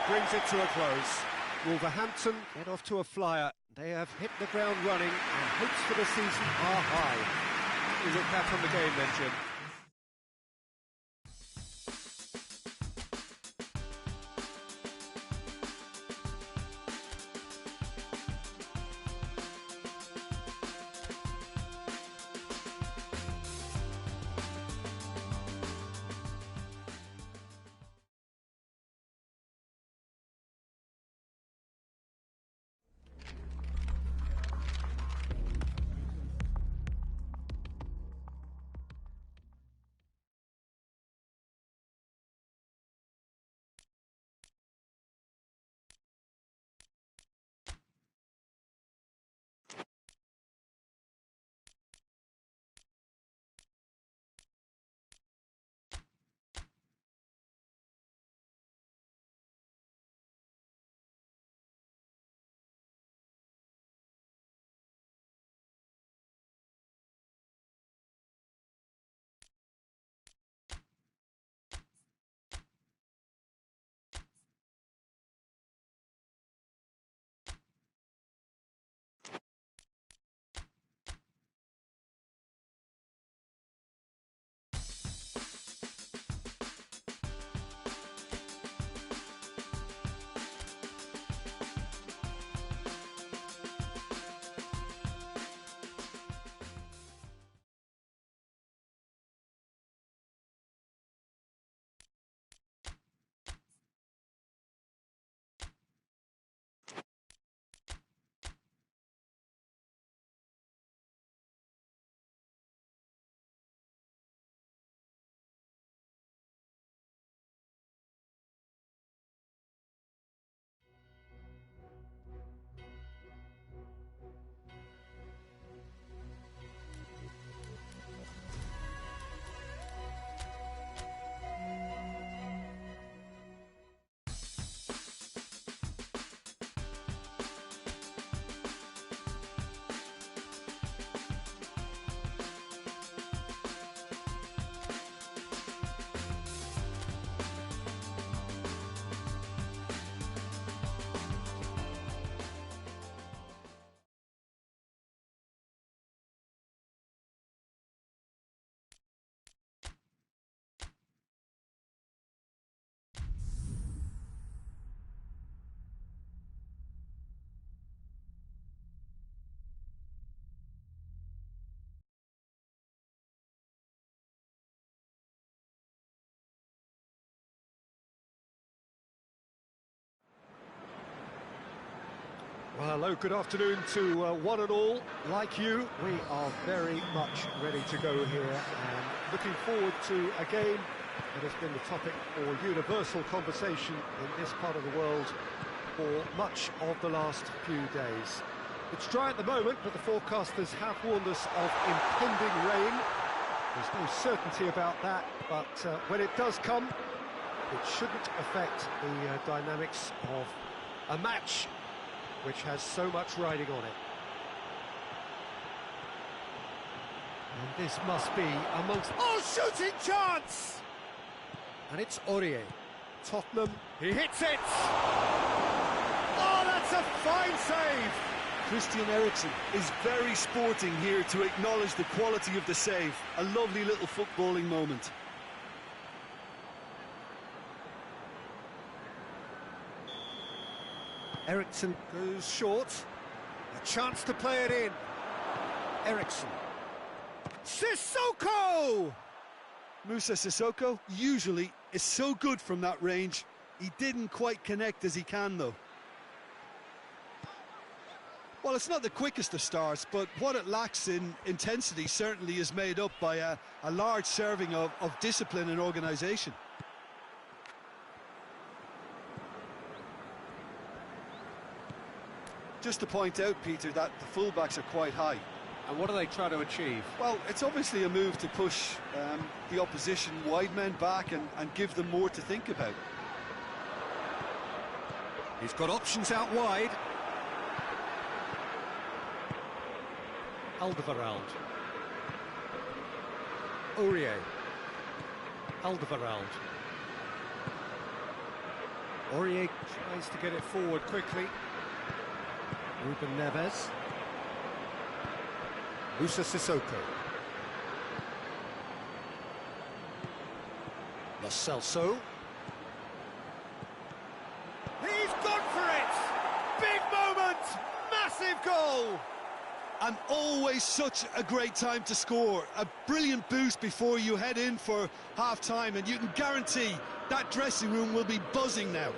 brings it to a close. Wolverhampton get off to a flyer. They have hit the ground running and hopes for the season are high. We look back on the game then, Jim. Well, hello, good afternoon to one and all. Like you, we are very much ready to go here and looking forward to a game that has been the topic for universal conversation in this part of the world for much of the last few days. It's dry at the moment, but the forecasters have warned us of impending rain. There's no certainty about that, but when it does come, it shouldn't affect the dynamics of a match which has so much riding on it. And this must be amongst... Oh, shooting chance! And it's Aurier. Tottenham, he hits it! Oh, that's a fine save! Christian Eriksen is very sporting here to acknowledge the quality of the save. A lovely little footballing moment. Eriksen goes short. A chance to play it in. Eriksen. Sissoko! Moussa Sissoko usually is so good from that range. He didn't quite connect as he can, though. Well, it's not the quickest of starts, but what it lacks in intensity certainly is made up by a large serving of discipline and organisation. Just to point out, Peter, that the fullbacks are quite high. And what do they try to achieve? Well, it's obviously a move to push the opposition wide men back and give them more to think about. He's got options out wide. Alderweireld. Aurier. Alderweireld. Aurier tries to get it forward quickly. Ruben Neves. Musa Sissoko. Lo Celso. He's gone for it! Big moment! Massive goal! And always such a great time to score. A brilliant boost before you head in for half-time, and you can guarantee that dressing room will be buzzing now.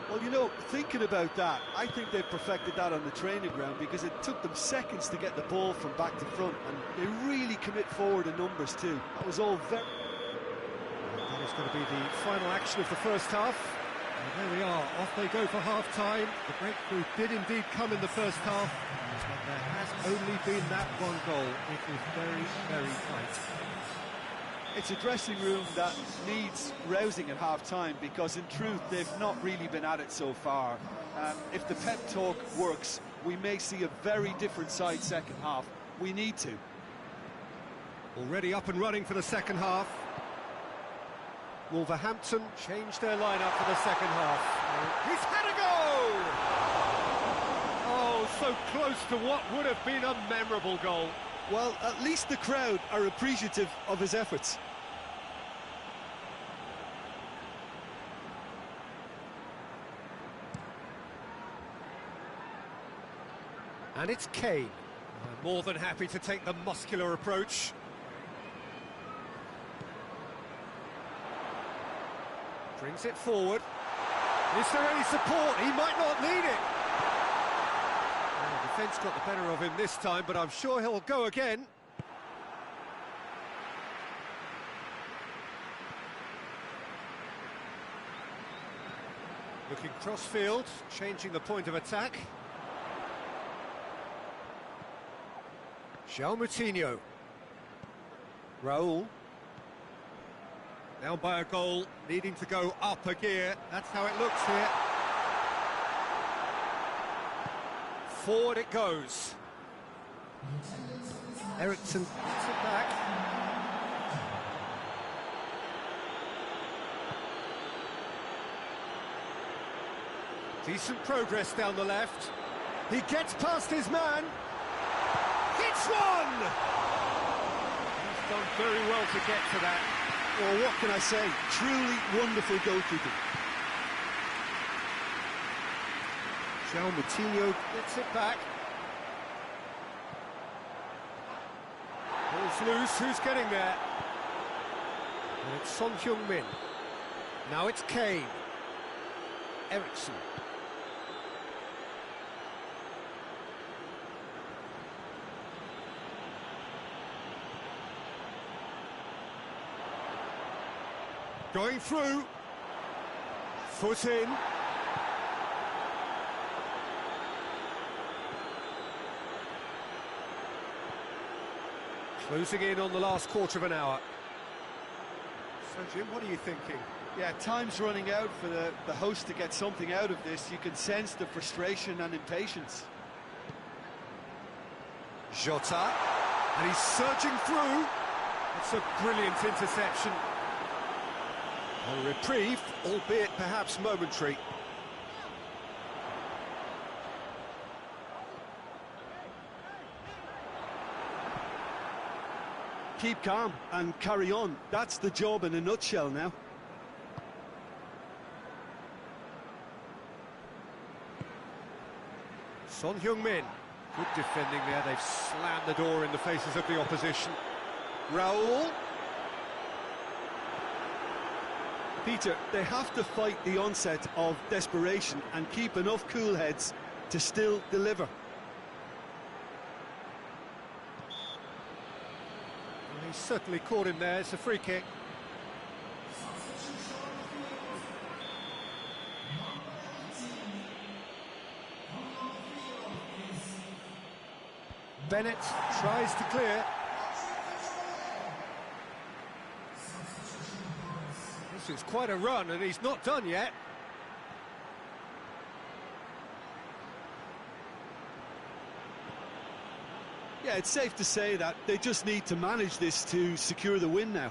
Well, you know, thinking about that, I think they've perfected that on the training ground, because it took them seconds to get the ball from back to front, and they really commit forward in numbers too. That was all very... That is going to be the final action of the first half. And there we are, off they go for half-time. The breakthrough did indeed come in the first half, but there has only been that one goal. It is very, very tight. It's a dressing room that needs rousing at half-time, because in truth they've not really been at it so far. If the pep talk works, we may see a very different side second half. We need to. Already up and running for the second half. Wolverhampton changed their lineup for the second half. He's had a go! Oh, so close to what would have been a memorable goal. Well, at least the crowd are appreciative of his efforts. And it's Kane. More than happy to take the muscular approach. Brings it forward. Is there any support? He might not need it. The defence got the better of him this time, but I'm sure he'll go again. Looking cross-field, changing the point of attack. João Moutinho. Raul. Down by a goal, needing to go up a gear. That's how it looks here. Forward it goes. Ericsson gets it back. Decent progress down the left. He gets past his man. Hits one! He's done very well to get to that. Well, what can I say? Truly wonderful goalkeeping. João Moutinho gets it back. Ball's loose, who's getting there? And it's Son Heung-min. Now it's Kane. Ericsson. Going through. Foot in. Closing in on the last quarter of an hour. So, Jim, what are you thinking? Yeah, time's running out for the host to get something out of this. You can sense the frustration and impatience. Jota. And he's surging through. It's a brilliant interception. A reprieve, albeit perhaps momentary. Keep calm and carry on. That's the job in a nutshell now. Son Heung-min. Good defending there. They've slammed the door in the faces of the opposition. Raul. Peter, they have to fight the onset of desperation and keep enough cool heads to still deliver. Well, he's certainly caught him there. It's a free kick. Bennett tries to clear. This is quite a run, and he's not done yet. Yeah, it's safe to say that they just need to manage this to secure the win now.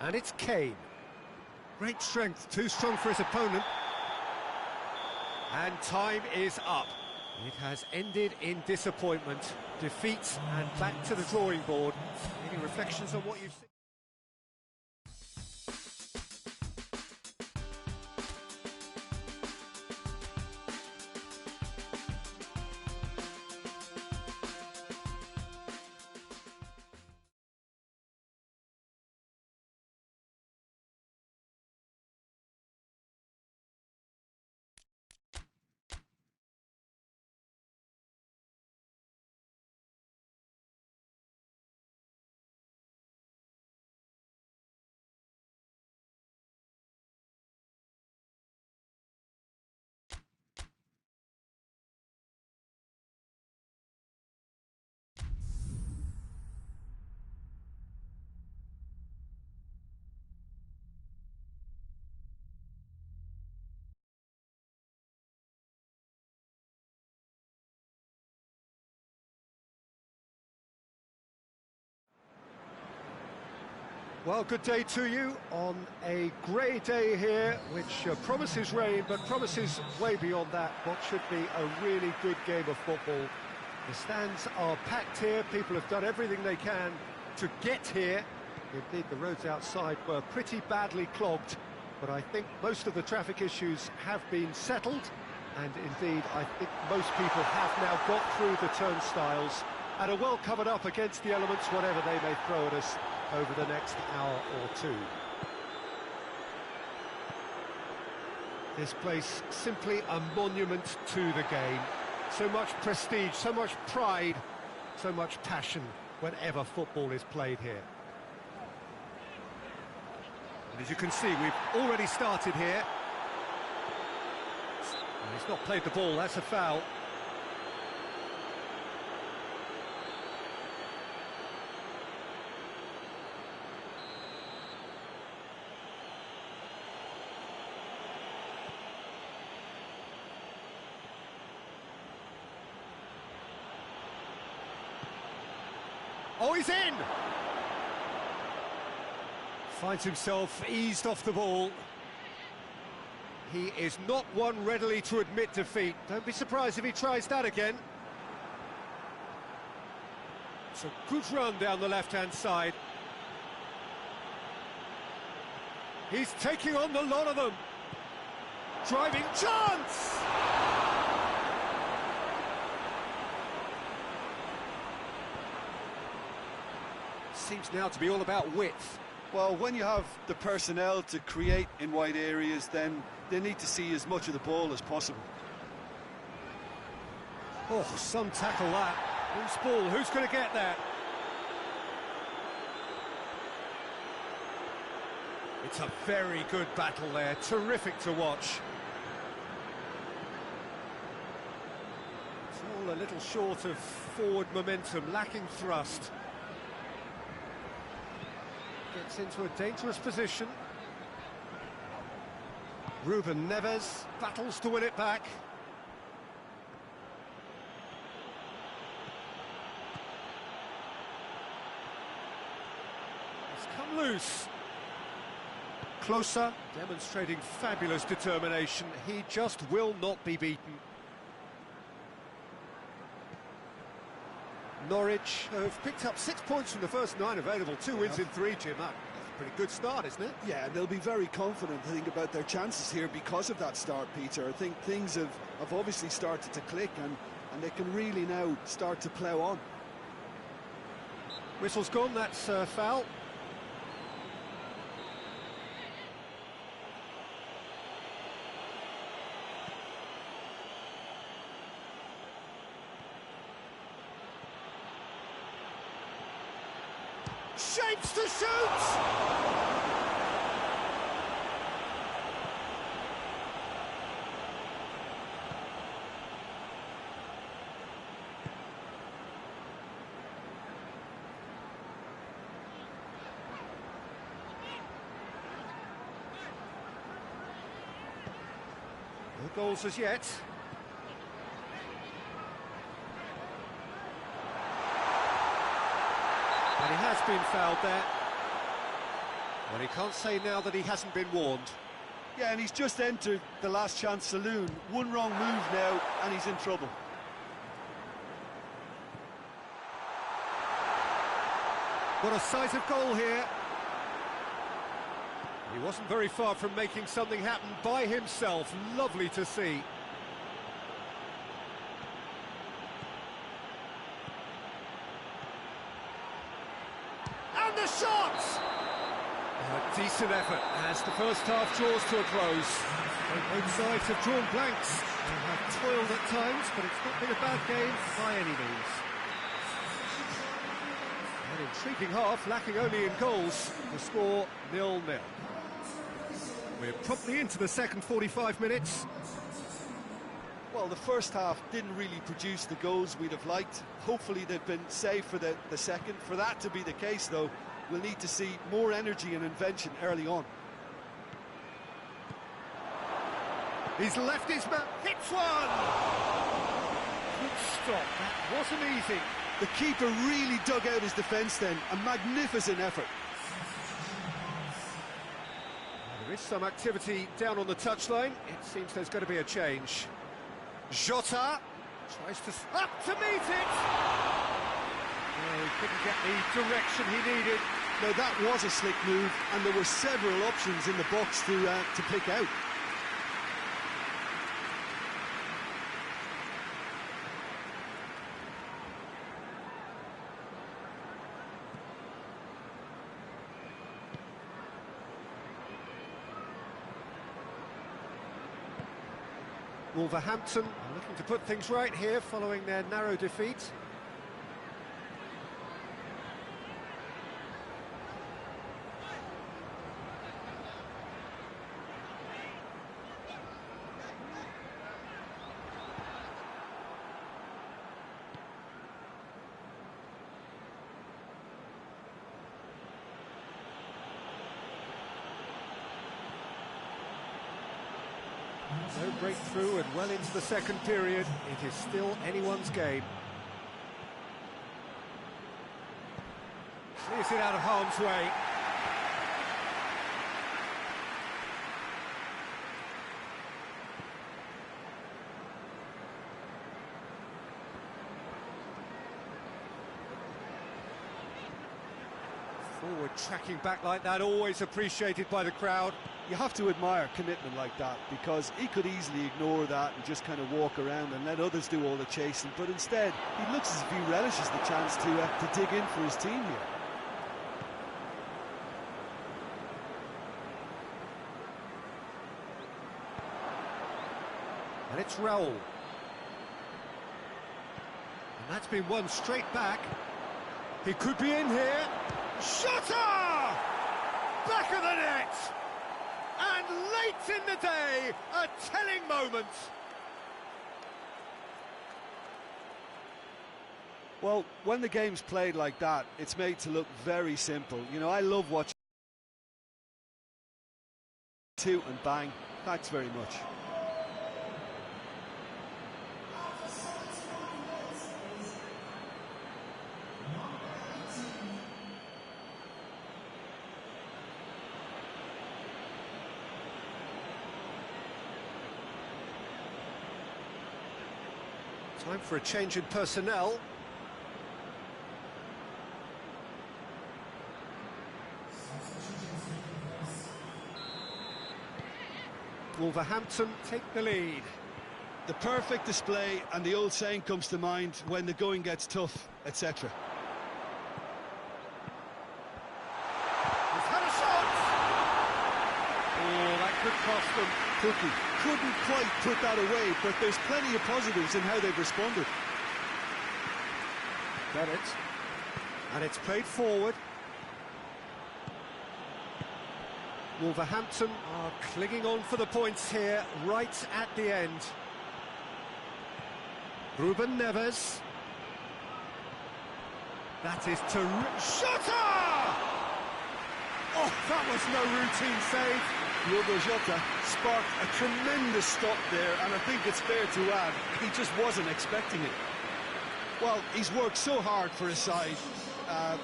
And it's Kane. Great strength, too strong for his opponent. And time is up. It has ended in disappointment, defeat, and back to the drawing board. Any reflections on what you've seen? Well, good day to you on a grey day here, which promises rain, but promises way beyond that what should be a really good game of football. The stands are packed here, people have done everything they can to get here. Indeed, the roads outside were pretty badly clogged, but I think most of the traffic issues have been settled, and indeed, I think most people have now got through the turnstiles and are well covered up against the elements, whatever they may throw at us over the next hour or two. This place simply a monument to the game. So much prestige, so much pride, so much passion whenever football is played here. And as you can see, we've already started here. He's not played the ball, that's a foul. Oh, he's in! Finds himself eased off the ball. He is not one readily to admit defeat. Don't be surprised if he tries that again. It's a good run down the left-hand side. He's taking on the lot of them. Driving chance! Seems now to be all about width. Well, when you have the personnel to create in wide areas, then they need to see as much of the ball as possible. Oh, some tackle that. Who's ball? Who's going to get that? It's a very good battle there. Terrific to watch. It's all a little short of forward momentum, lacking thrust. Gets into a dangerous position. Ruben Neves battles to win it back. It's come loose. Closer, demonstrating fabulous determination. He just will not be beaten. Norwich have picked up 6 points from the first 9 available, 2 wins in 3, Jim. That's a pretty good start, isn't it? Yeah, they'll be very confident, I think, about their chances here because of that start, Peter. I think things have obviously started to click and they can really now start to plough on. Whistle's gone, that's foul. Shapes to shoot! No goals as yet. And he has been fouled there. Well, he can't say now that he hasn't been warned. Yeah, and he's just entered the last chance saloon. One wrong move now, and he's in trouble. What a sight of goal here. He wasn't very far from making something happen by himself. Lovely to see. And the shot! A decent effort as the first half draws to a close. Both sides have drawn blanks and have toiled at times, but it's not been a bad game by any means. An intriguing half, lacking only in goals. The score 0-0. We're promptly into the second 45 minutes. Well, the first half didn't really produce the goals we'd have liked. Hopefully they've been saved for the second. For that to be the case, though, we'll need to see more energy and invention early on. He's left his man, hits one! Good stop, that wasn't easy. The keeper really dug out his defence then, a magnificent effort. There is some activity down on the touchline. It seems there's going to be a change. Jota tries to up to meet it. Oh, he couldn't get the direction he needed. Now that was a slick move, and there were several options in the box to pick out. Wolverhampton are looking to put things right here following their narrow defeat. No breakthrough and well into the second period. It is still anyone's game. Clears it out of harm's way. Forward tracking back like that, always appreciated by the crowd. You have to admire commitment like that, because he could easily ignore that and just kind of walk around and let others do all the chasing, but instead he looks as if he relishes the chance to dig in for his team here. And it's Raul. And that's been won straight back. He could be in here. Shota! Back of the net! And late in the day, a telling moment. Well, when the game's played like that, it's made to look very simple. You know, I love watching two and bang. Thanks very much. Time for a change in personnel. Wolverhampton take the lead. The perfect display, and the old saying comes to mind: when the going gets tough, etc. He's had a shot! Oh, that could cost them. Cookie couldn't quite put that away, but there's plenty of positives in how they've responded. Bennett. And it's played forward. Wolverhampton are clinging on for the points here, right at the end. Ruben Neves. That is Shota! Oh, that was no routine save. Diogo Jota sparked a tremendous stop there, and I think it's fair to add, he just wasn't expecting it. Well, he's worked so hard for his side,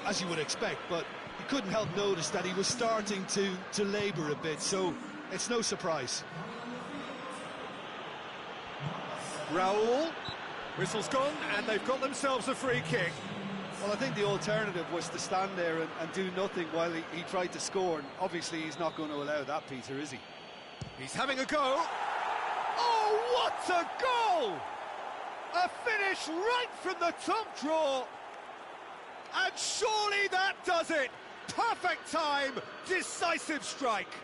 as you would expect, but you couldn't help notice that he was starting to labour a bit, so it's no surprise. Raul, whistle's gone, and they've got themselves a free kick. Well, I think the alternative was to stand there and do nothing while he tried to score, and obviously he's not going to allow that, Peter, is he? He's having a go. Oh, what a goal! A finish right from the top draw. And surely that does it. Perfect time, decisive strike.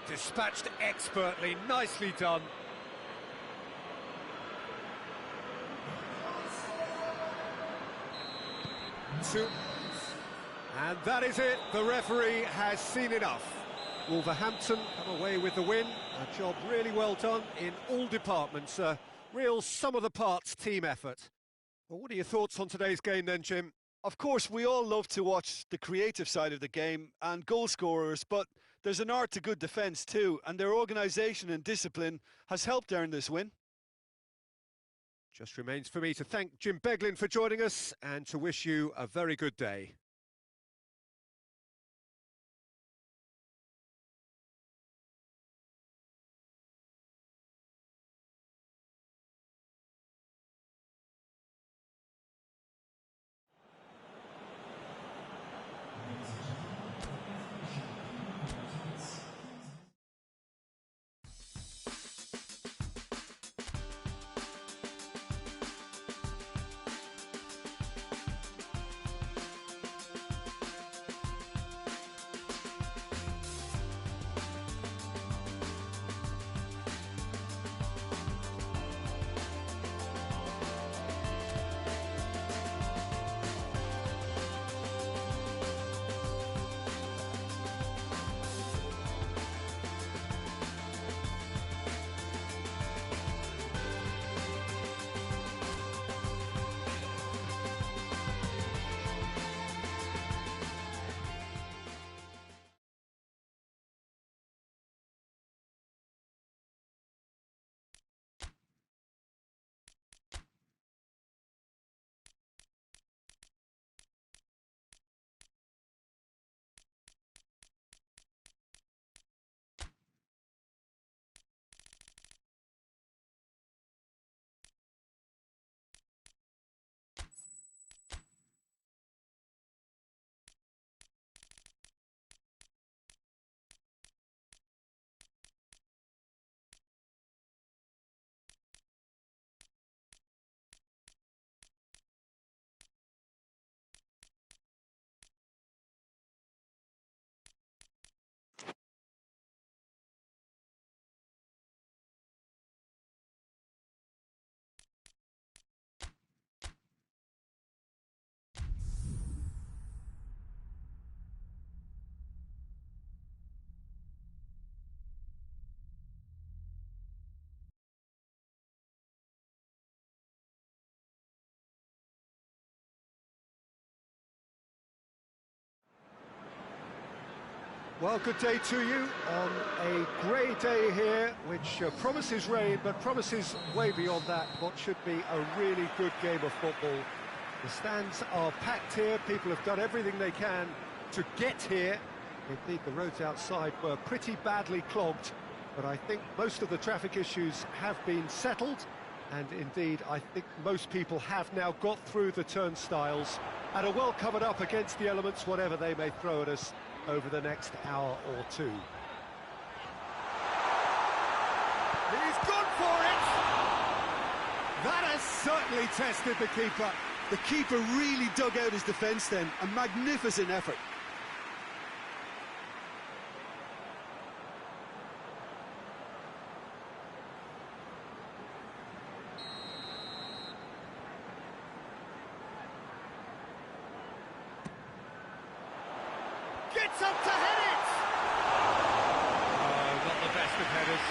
Dispatched expertly, nicely done. And that is it, the referee has seen enough. Wolverhampton come away with the win, a job really well done in all departments, a real sum-of-the-parts team effort. Well, what are your thoughts on today's game then, Jim? Of course, we all love to watch the creative side of the game and goal scorers, but there's an art to good defence too, and their organisation and discipline has helped earn this win. Just remains for me to thank Jim Beglin for joining us and to wish you a very good day. Well, good day to you on a grey day here, which promises rain, but promises way beyond that what should be a really good game of football. The stands are packed here, people have done everything they can to get here. Indeed, the roads outside were pretty badly clogged, but I think most of the traffic issues have been settled, and indeed, I think most people have now got through the turnstiles and are well covered up against the elements, whatever they may throw at us over the next hour or two. He's gone for it! That has certainly tested the keeper. The keeper really dug out his defence then. A magnificent effort. Gets up to head it! Oh, not the best of headers.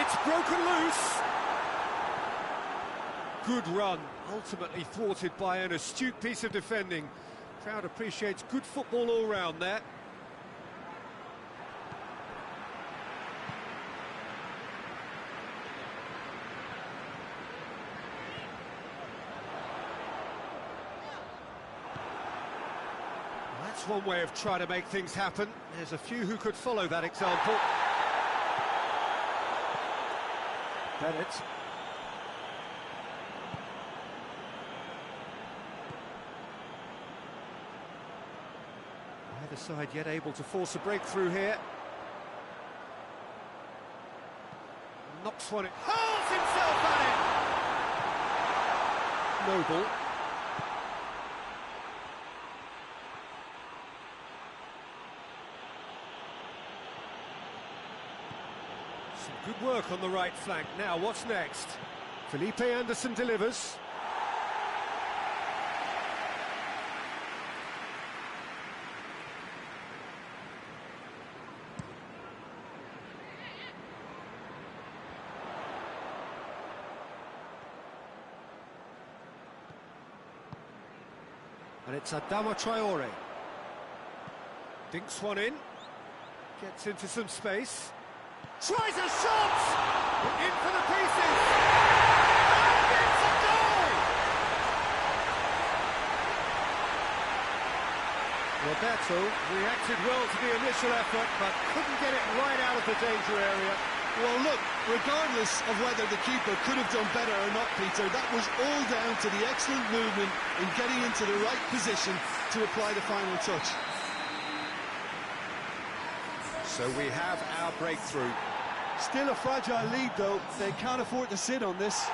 It's broken loose. Good run, ultimately thwarted by an astute piece of defending. Crowd appreciates good football all round there. That's one way of trying to make things happen. There's a few who could follow that example. Bennett. Either side yet able to force a breakthrough here. Knocks one in. Hurls himself at it! Noble. Some good work on the right flank. Now, what's next? Felipe Anderson delivers. And it's Adama Traore. Dinks one in. Gets into some space. Tries a shot! In for the pieces! And it's a goal! Roberto reacted well to the initial effort, but couldn't get it right out of the danger area. Well, look, regardless of whether the keeper could have done better or not, Peter, that was all down to the excellent movement in getting into the right position to apply the final touch. So we have our breakthrough. Still a fragile lead, though. They can't afford to sit on this.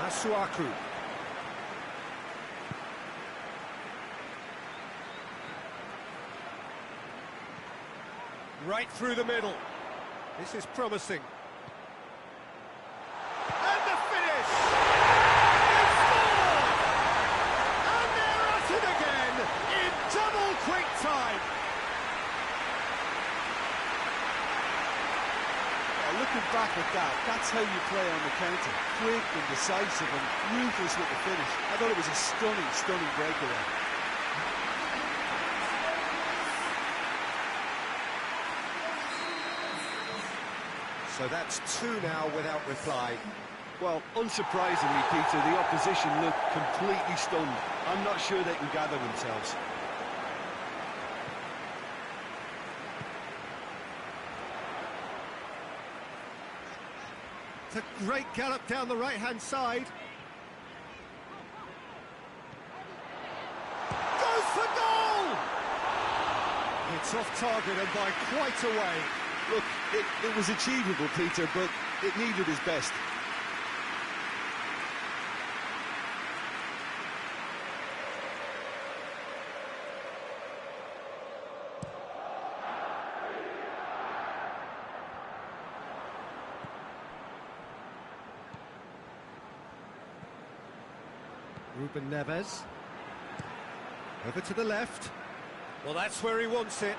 Masuaku. Right through the middle. This is promising. And the finish! They scored! And they're at it again in double quick time. Looking back at that, that's how you play on the counter. Quick and decisive and ruthless with the finish. I thought it was a stunning, stunning breakaway. So that's two now without reply. Well, unsurprisingly, Peter, the opposition looked completely stunned. I'm not sure they can gather themselves. It's a great gallop down the right-hand side. Goes for goal! It's off target and by quite a way. Look, it was achievable, Peter, but it needed his best. Ruben Neves. Over to the left. Well, that's where he wants it.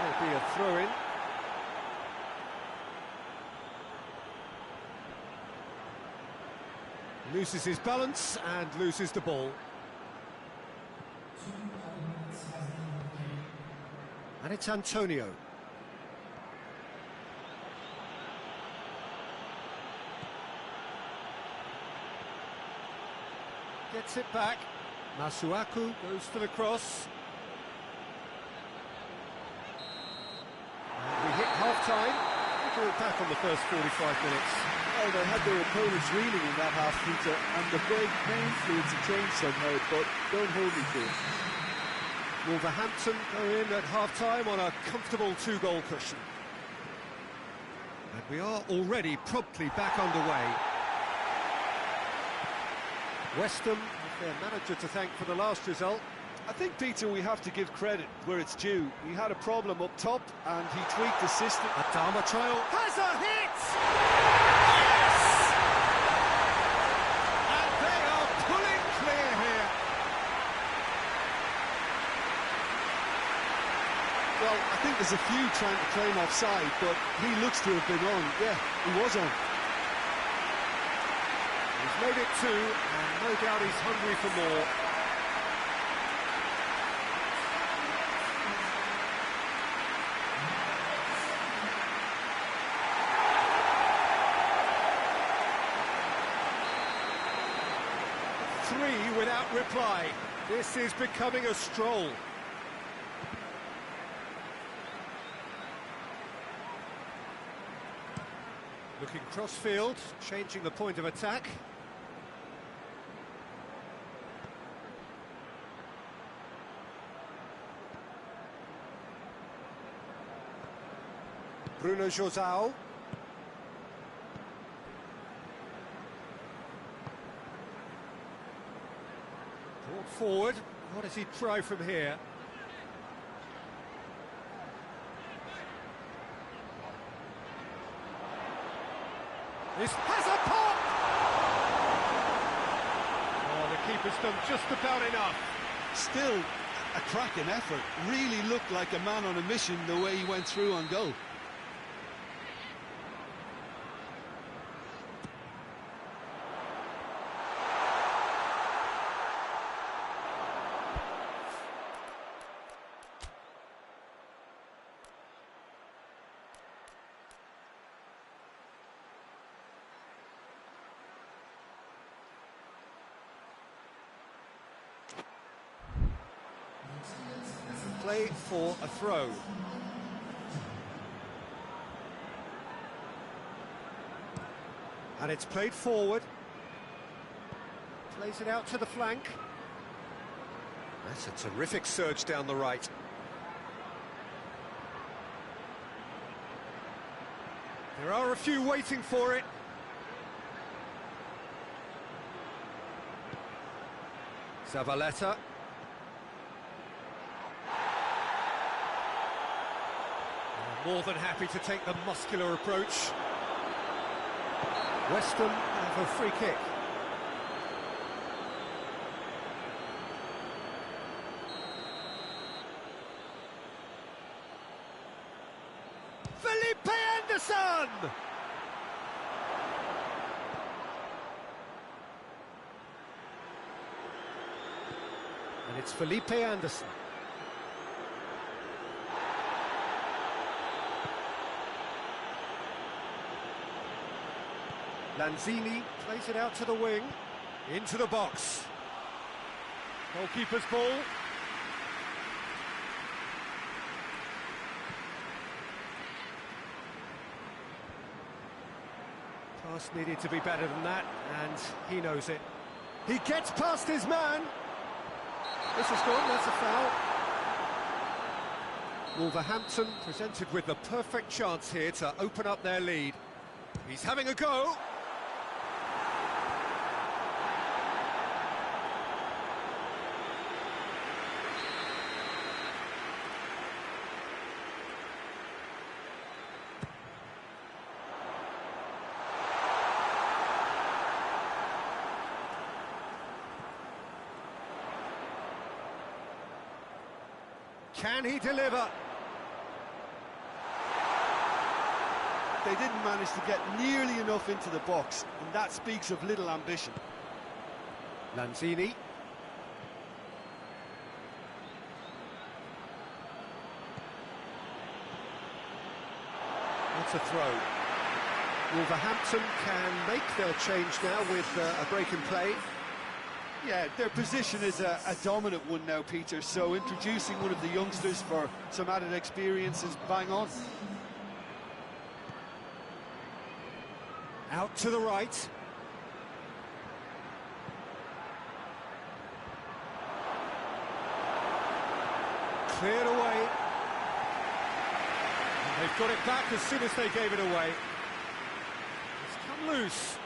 There'll be a throw-in. Loses his balance and loses the ball. And it's Antonio. Gets it back. Masuaku goes for the cross. And we hit half-time. We'll go back on the first 45 minutes. Oh, they had their opponents reeling in that half, Peter, and the break may influence a change somehow, but don't hold me to it. Wolverhampton go in at half-time on a comfortable two-goal cushion. And we are already promptly back underway. West Ham have their manager to thank for the last result. I think, Peter, we have to give credit where it's due. He had a problem up top, and he tweaked the system. Adama Traore has a hit! Yes! And they are pulling clear here. Well, I think there's a few trying to claim offside, but he looks to have been on. Yeah, he was on. He's made it two, and no doubt he's hungry for more. Three without reply. This is becoming a stroll. Looking cross-field, changing the point of attack. Bruno Josao. Brought forward. What does he try from here? This has a pop! Oh, the keeper's done just about enough. Still a cracking effort. Really looked like a man on a mission the way he went through on goal. Play for a throw. And it's played forward. Plays it out to the flank. That's a terrific surge down the right. There are a few waiting for it. Zavaleta. More than happy to take the muscular approach. Weston have a free kick. Felipe Anderson! And it's Felipe Anderson. Lanzini plays it out to the wing, into the box. Goalkeeper's ball. Pass needed to be better than that, and he knows it. He gets past his man. This is gone, that's a foul. Wolverhampton presented with the perfect chance here to open up their lead. He's having a go. Can he deliver? They didn't manage to get nearly enough into the box, and that speaks of little ambition. Lanzini. That's a throw. Wolverhampton can make their change now with a break in play. Yeah, their position is a dominant one now, Peter, so introducing one of the youngsters for some added experience is bang on. Out to the right. Cleared away. And they've got it back as soon as they gave it away. It's come loose.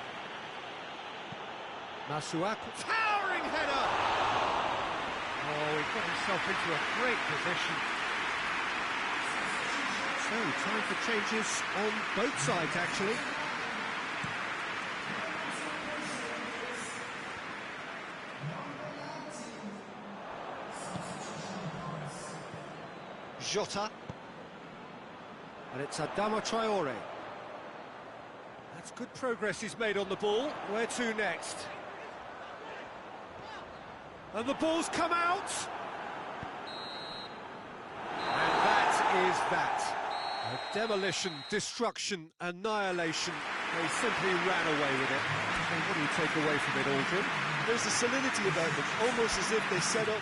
Masuaku, towering header! Oh, he got himself into a great position. So, time for changes on both sides, actually. Jota. And it's Adama Traore. That's good progress he's made on the ball. Where to next? And the ball's come out! And that is that. A demolition, destruction, annihilation. They simply ran away with it. And what do you take away from it, Aldrin? There's a solidity about them, almost as if they set up...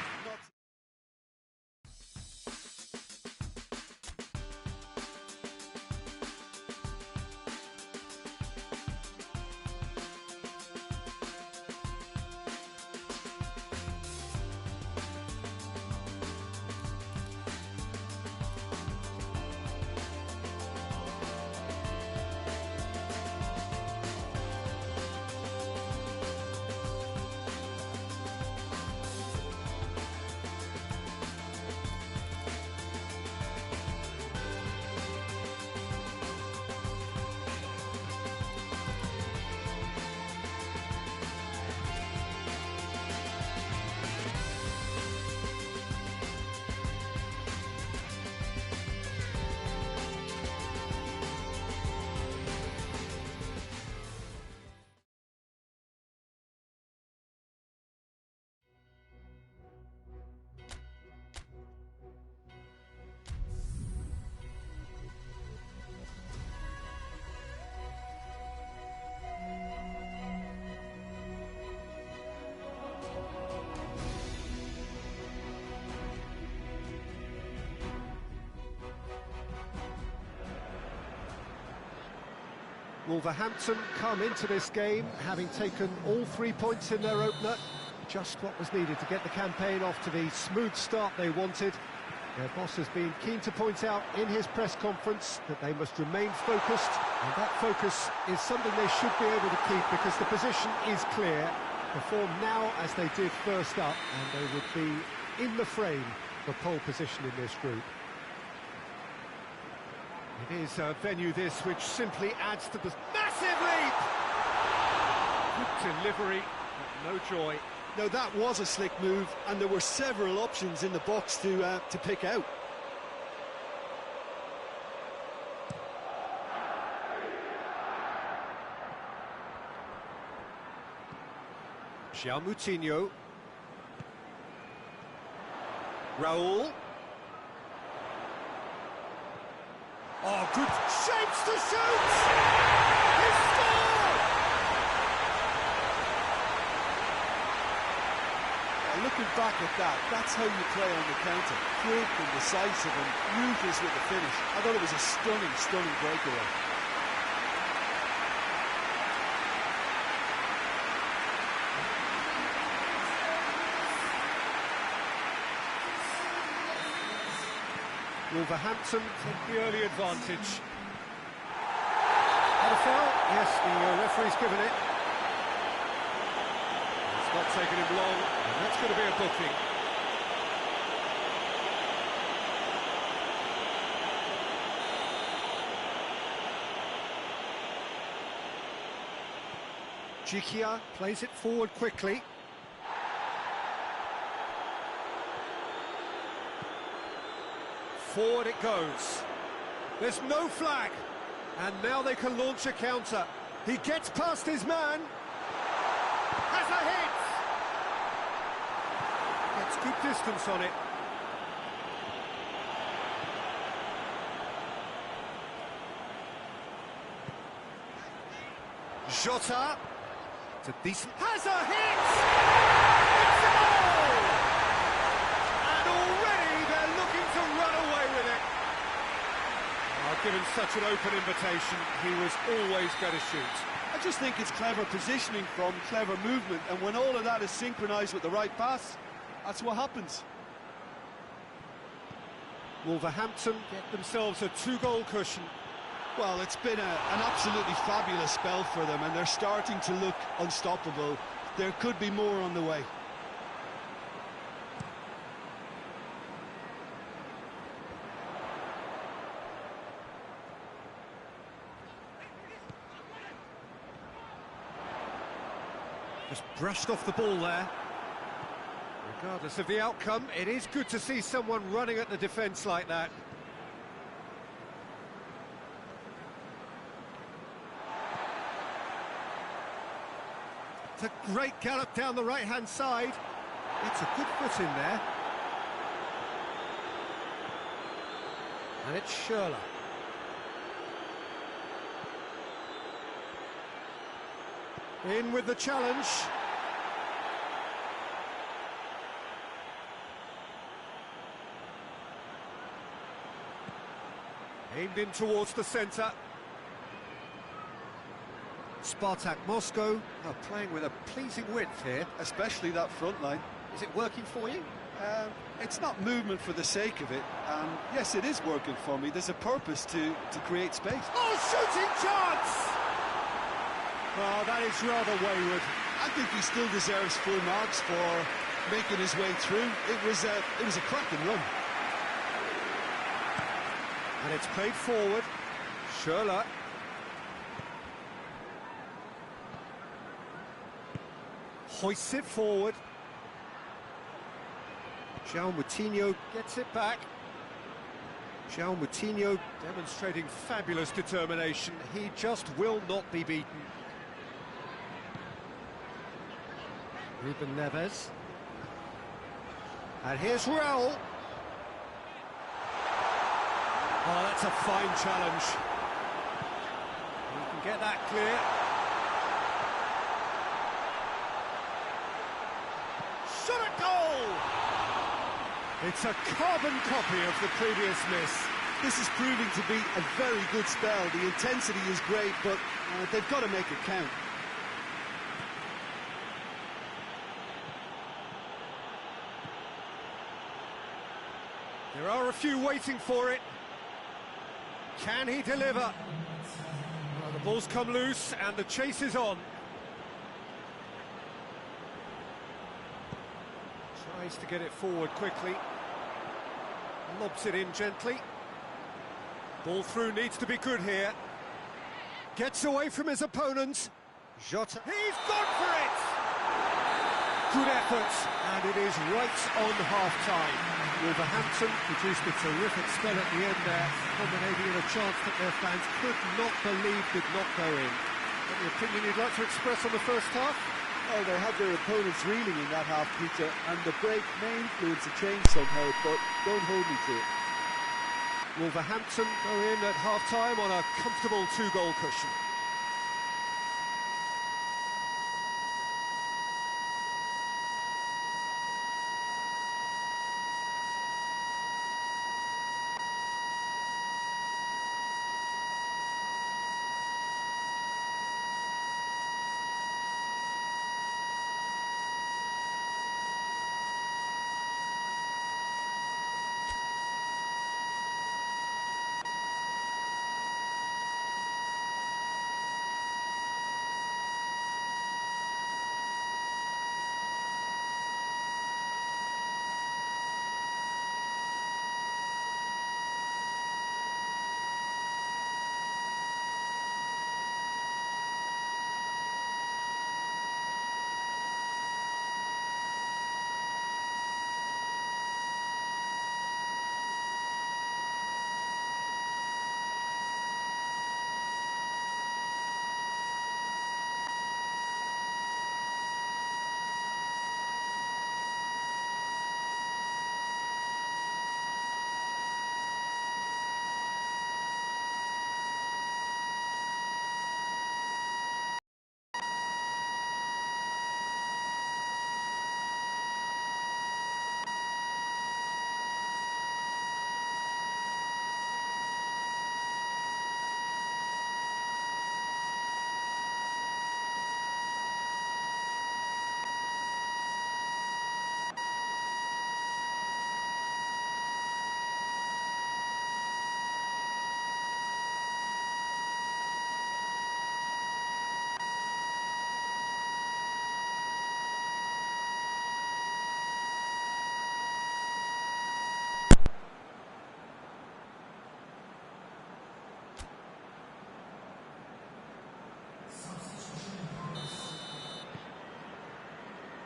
Wolverhampton come into this game having taken all 3 points in their opener. Just what was needed to get the campaign off to the smooth start they wanted. Their boss has been keen to point out in his press conference that they must remain focused, and that focus is something they should be able to keep because the position is clear. Perform now as they did first up, and they would be in the frame for pole position in this group. It is a venue this which simply adds to the massive leap! Good delivery, but no joy. Now that was a slick move, and there were several options in the box to pick out. João Moutinho. Raul. Oh, good shapes to shoot! He scored! Looking back at that, that's how you play on the counter. Quick and decisive and ruthless with the finish. I thought it was a stunning, stunning breakaway. Wolverhampton take the early advantage. And a foul? Yes, the referee's given it. It's not taken him long, and that's going to be a booking. Jikia plays it forward quickly. Forward it goes. There's no flag. And now they can launch a counter. He gets past his man. Has a hit. Gets good distance on it. Jota. It's a decent... Has a hit! It's a goal! And already they're looking to run away with it. Given such an open invitation, he was always going to shoot. I just think it's clever positioning from clever movement, and when all of that is synchronised with the right pass, that's what happens. Wolverhampton get themselves a 2-goal cushion. Well, it's been an absolutely fabulous spell for them, and they're starting to look unstoppable. There could be more on the way. Just brushed off the ball there. Regardless of the outcome, it is good to see someone running at the defence like that. It's a great gallop down the right-hand side. It's a good foot in there. And it's Schürrle. In with the challenge. Aimed in towards the centre. Spartak Moscow are playing with a pleasing width here. Especially that front line. Is it working for you? It's not movement for the sake of it. Yes, it is working for me. There's a purpose to create space. Oh, shooting chance! Oh, that is rather wayward. I think he still deserves full marks for making his way through. It was a cracking run. And it's played forward. Schürrle. Hoists it forward. João Moutinho gets it back. João Moutinho demonstrating fabulous determination. He just will not be beaten. Ruben Neves. And here's Raul. Oh, that's a fine challenge. You can get that clear. Shot at goal! It's a carbon copy of the previous miss. This is proving to be a very good spell. The intensity is great, but they've got to make it count. There are a few waiting for it. Can he deliver? Well, the ball's come loose and the chase is on. Tries to get it forward quickly. Lobs it in gently. Ball through needs to be good here. Gets away from his opponent. Jota. He's gone for it! Good effort, and it is right on half-time. Wolverhampton produced a terrific spell at the end there, culminating in a chance that their fans could not believe did not go in. Any opinion you'd like to express on the first half? Well, they had their opponents reeling in that half, Peter, and the break may influence a change somehow, but don't hold me to it. Wolverhampton go in at half-time on a comfortable two-goal cushion.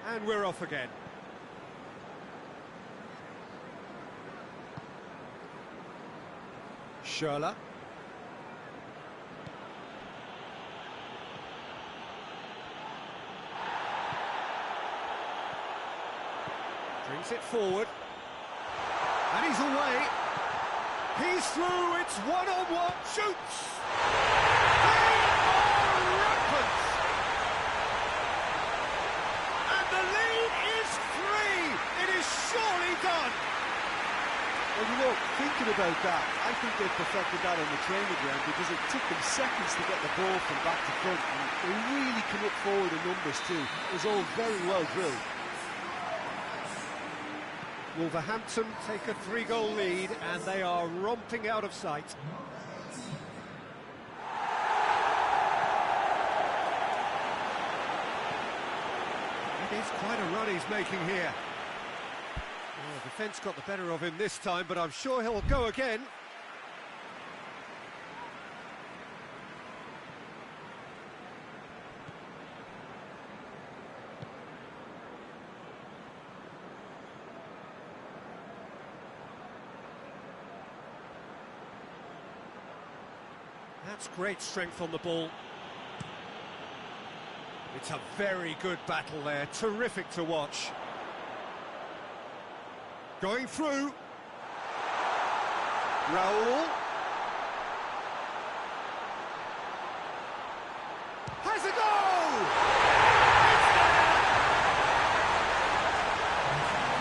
And we're off again. Schürrle. Brings it forward. And he's away. He's through, it's one-on-one, shoots! They are rampant! And the lead is 3! It is surely done! Well, you know, thinking about that, I think they've perfected that on the training ground because it took them seconds to get the ball from back to front, and they really come up forward in numbers too. It was all very well drilled. Wolverhampton take a 3-goal lead and they are romping out of sight. It is quite a run he's making here. Well, defence got the better of him this time, but I'm sure he'll go again. That's great strength on the ball. It's a very good battle there, terrific to watch. Going through. Raul. Has a goal! It's there!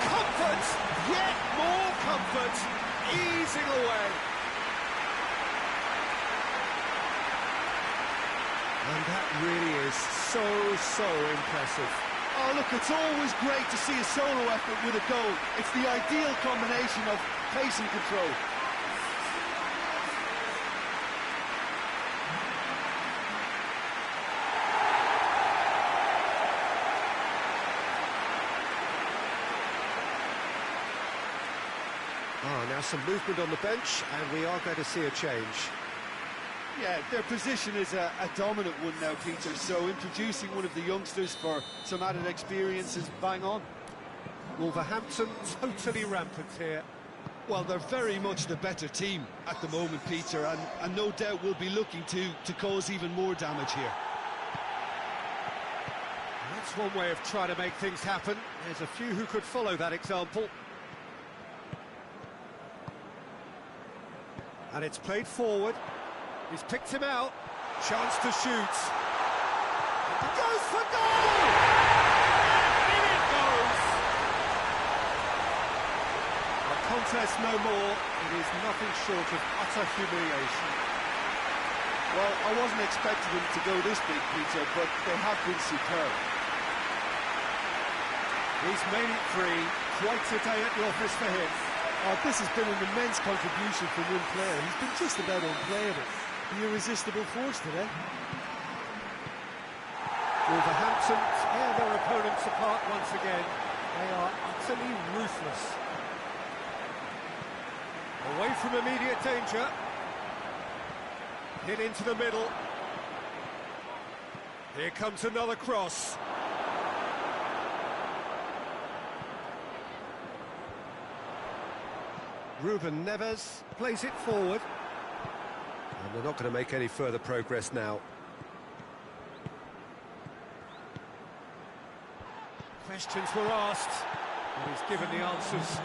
Comfort, yet more comfort, easing away. And that really is so impressive. Oh, look, it's always great to see a solo effort with a goal. It's the ideal combination of pace and control. Oh, now some movement on the bench, and we are going to see a change. Yeah, their position is a dominant one now, Peter, so introducing one of the youngsters for some added experience is bang on. Wolverhampton totally rampant here. Well, they're very much the better team at the moment, Peter, and no doubt will be looking to cause even more damage here. That's one way of trying to make things happen. There's a few who could follow that example. And it's played forward. He's picked him out. Chance to shoot. He goes for goal! And in it goes! A contest no more. It is nothing short of utter humiliation. Well, I wasn't expecting them to go this big, Peter, but they have been superb. He's made it 3. Quite a day at the office for him. Oh, this has been an immense contribution from one player. He's been just about unplayable. The irresistible force today. Wolverhampton tear their opponents apart once again. They are utterly ruthless. Away from immediate danger. Hit into the middle. Here comes another cross. Ruben Neves plays it forward. And they're not going to make any further progress now. Questions were asked, and he's given the answers.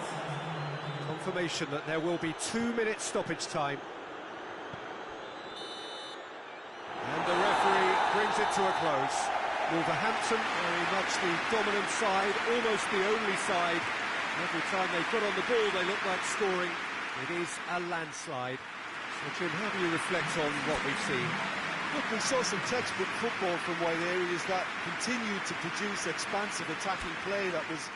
Confirmation that there will be 2 minutes stoppage time. And the referee brings it to a close. Wolverhampton very much the dominant side, almost the only side. Every time they got on the ball, they look like scoring. It is a landslide. So, Jim, how do you reflect on what we've seen? Look, we saw some textbook football from wide areas that continued to produce expansive attacking play that was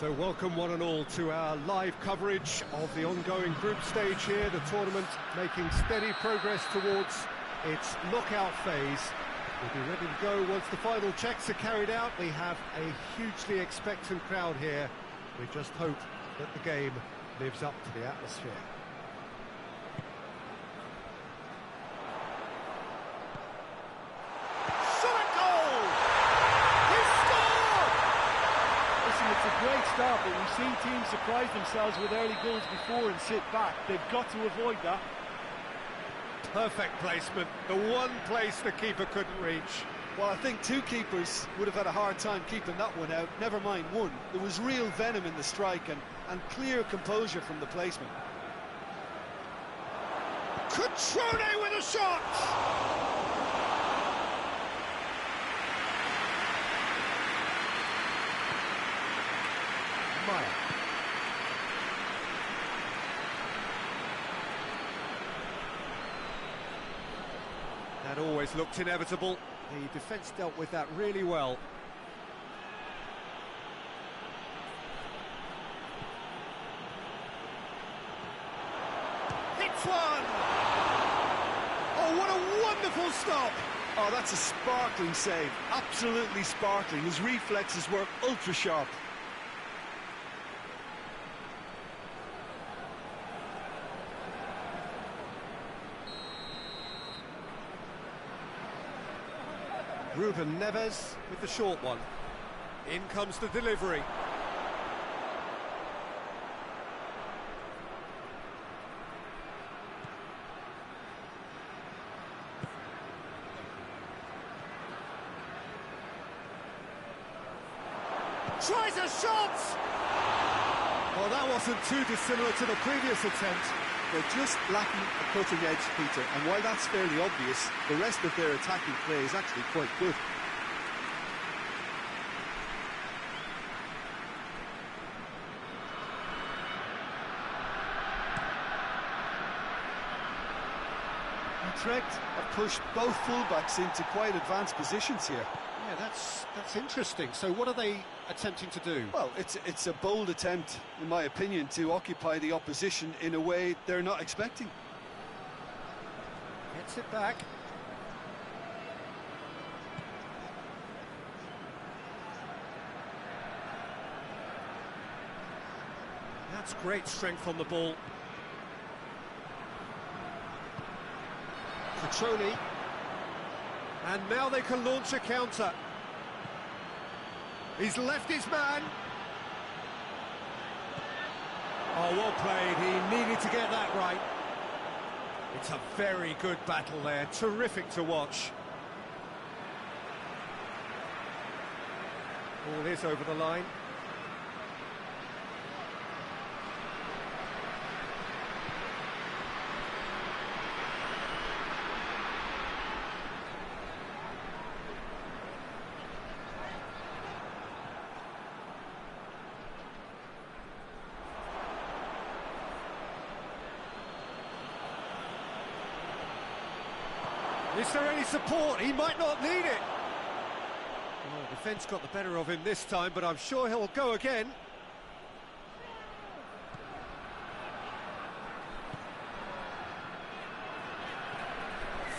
So welcome one and all to our live coverage of the ongoing group stage here, the tournament making steady progress towards its knockout phase. We'll be ready to go once the final checks are carried out. We have a hugely expectant crowd here. We just hope that the game lives up to the atmosphere. It's a great start, but we've seen teams surprise themselves with early goals before and sit back. They've got to avoid that. Perfect placement, the one place the keeper couldn't reach. Well, I think two keepers would have had a hard time keeping that one out, never mind one. There was real venom in the strike and clear composure from the placement. Cutrone with a shot! Maya. That always looked inevitable. The defence dealt with that really well. Hits one! Oh, what a wonderful stop! Oh, that's a sparkling save. Absolutely sparkling. His reflexes were ultra sharp. Ruben Neves with the short one. In comes the delivery. Tries a shot! Well, that wasn't too dissimilar to the previous attempt. They're just lacking a cutting edge, Peter, and while that's fairly obvious, the rest of their attacking play is actually quite good. Utrecht have pushed both fullbacks into quite advanced positions here. Yeah, that's interesting. So what are they attempting to do? Well, it's a bold attempt, in my opinion, to occupy the opposition in a way they're not expecting. Gets it back. That's great strength on the ball. Cutrone. And now they can launch a counter. He's left his man. Oh, well played. He needed to get that right. It's a very good battle there. Terrific to watch. Ball is over the line. Is there any support? He might not need it. Well, defence got the better of him this time, but I'm sure he'll go again.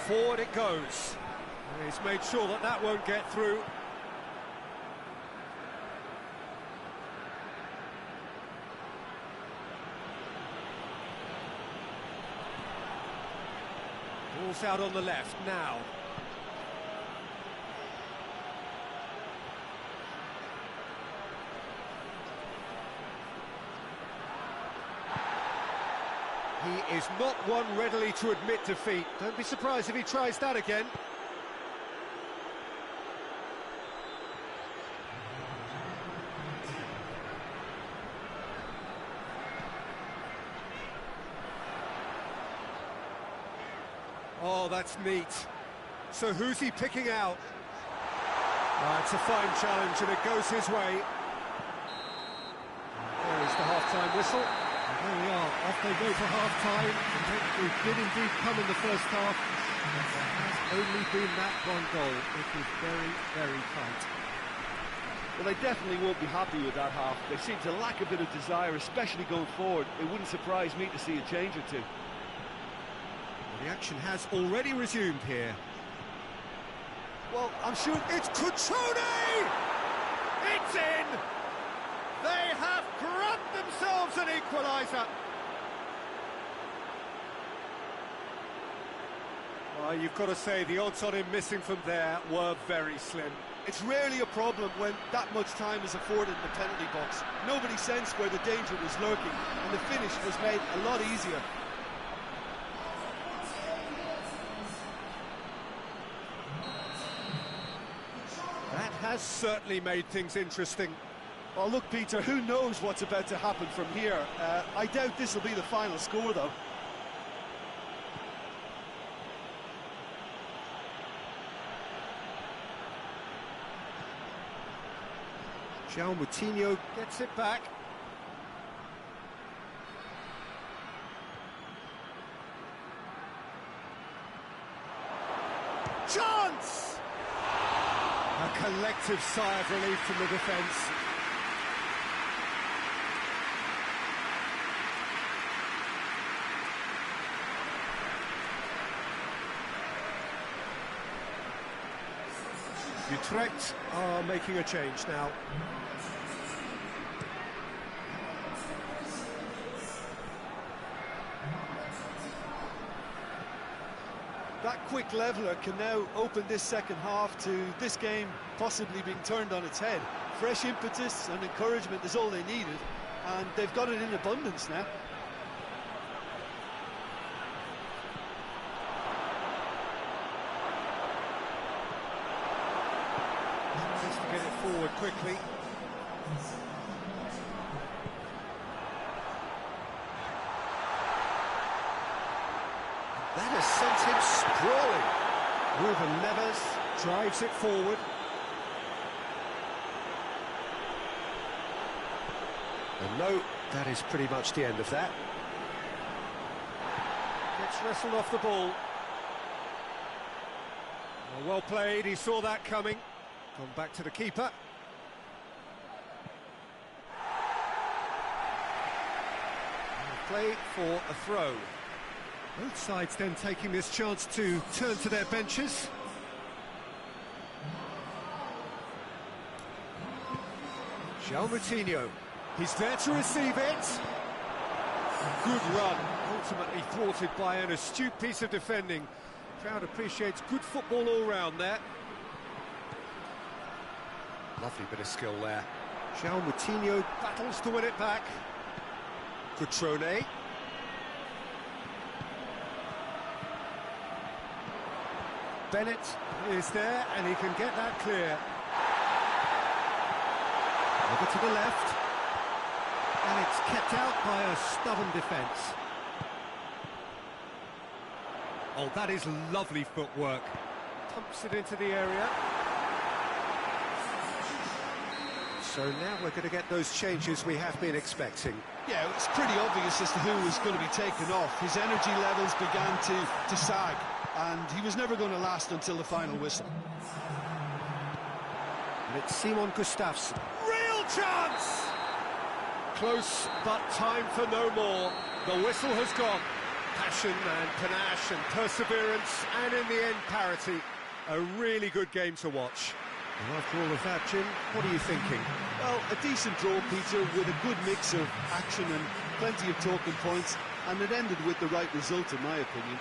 Forward it goes. He's made sure that that won't get through. Ball's out on the left now. He is not one readily to admit defeat. Don't be surprised if he tries that again. Oh, that's neat. So who's he picking out? It's a fine challenge and it goes his way. There is the half-time whistle. And there we are, off they go for half-time. We did indeed come in the first half. There has only been that one goal. It was very, very tight. Well, they definitely won't be happy with that half. They seem to lack a bit of desire, especially going forward. It wouldn't surprise me to see a change or two. Well, the action has already resumed here. Well, I'm sure It's Cutrone! It's in! They have grabbed themselves an equaliser. Well, you've got to say the odds on him missing from there were very slim. it's rarely a problem when that much time is afforded in the penalty box. Nobody sensed where the danger was lurking, and the finish was made a lot easier. That has certainly made things interesting. Oh, look, Peter, who knows what's about to happen from here? I doubt this will be the final score, though. João Moutinho gets it back. Chance! A collective sigh of relief from the defence. Utrecht are making a change now. That quick leveller can now open this second half to this game possibly being turned on its head. Fresh impetus and encouragement is all they needed, and they've got it in abundance now. Just to get it forward quickly. That has sent him sprawling. Ruben Neves drives it forward. And no, that is pretty much the end of that. Gets wrestled off the ball. Well played, he saw that coming. Gone back to the keeper. Play for a throw. Both sides then taking this chance to turn to their benches. João Moutinho, he's there to receive it. Good run, ultimately thwarted by an astute piece of defending. Crowd appreciates good football all round there. Lovely bit of skill there. João Moutinho battles to win it back. Cutrone. Bennett is there, and he can get that clear. Over to the left. And it's kept out by a stubborn defence. Oh, that is lovely footwork. Pumps it into the area. So now we're going to get those changes we have been expecting. Yeah, it's pretty obvious as to who was going to be taken off. His energy levels began to sag, and he was never going to last until the final whistle. And it's Simon Gustafsson. Real chance! Close, but time for no more. The whistle has gone. Passion and panache and perseverance, and in the end, parity. A really good game to watch. And after all of that, Jim, what are you thinking? Well, a decent draw, Peter, with a good mix of action and plenty of talking points, and it ended with the right result, in my opinion.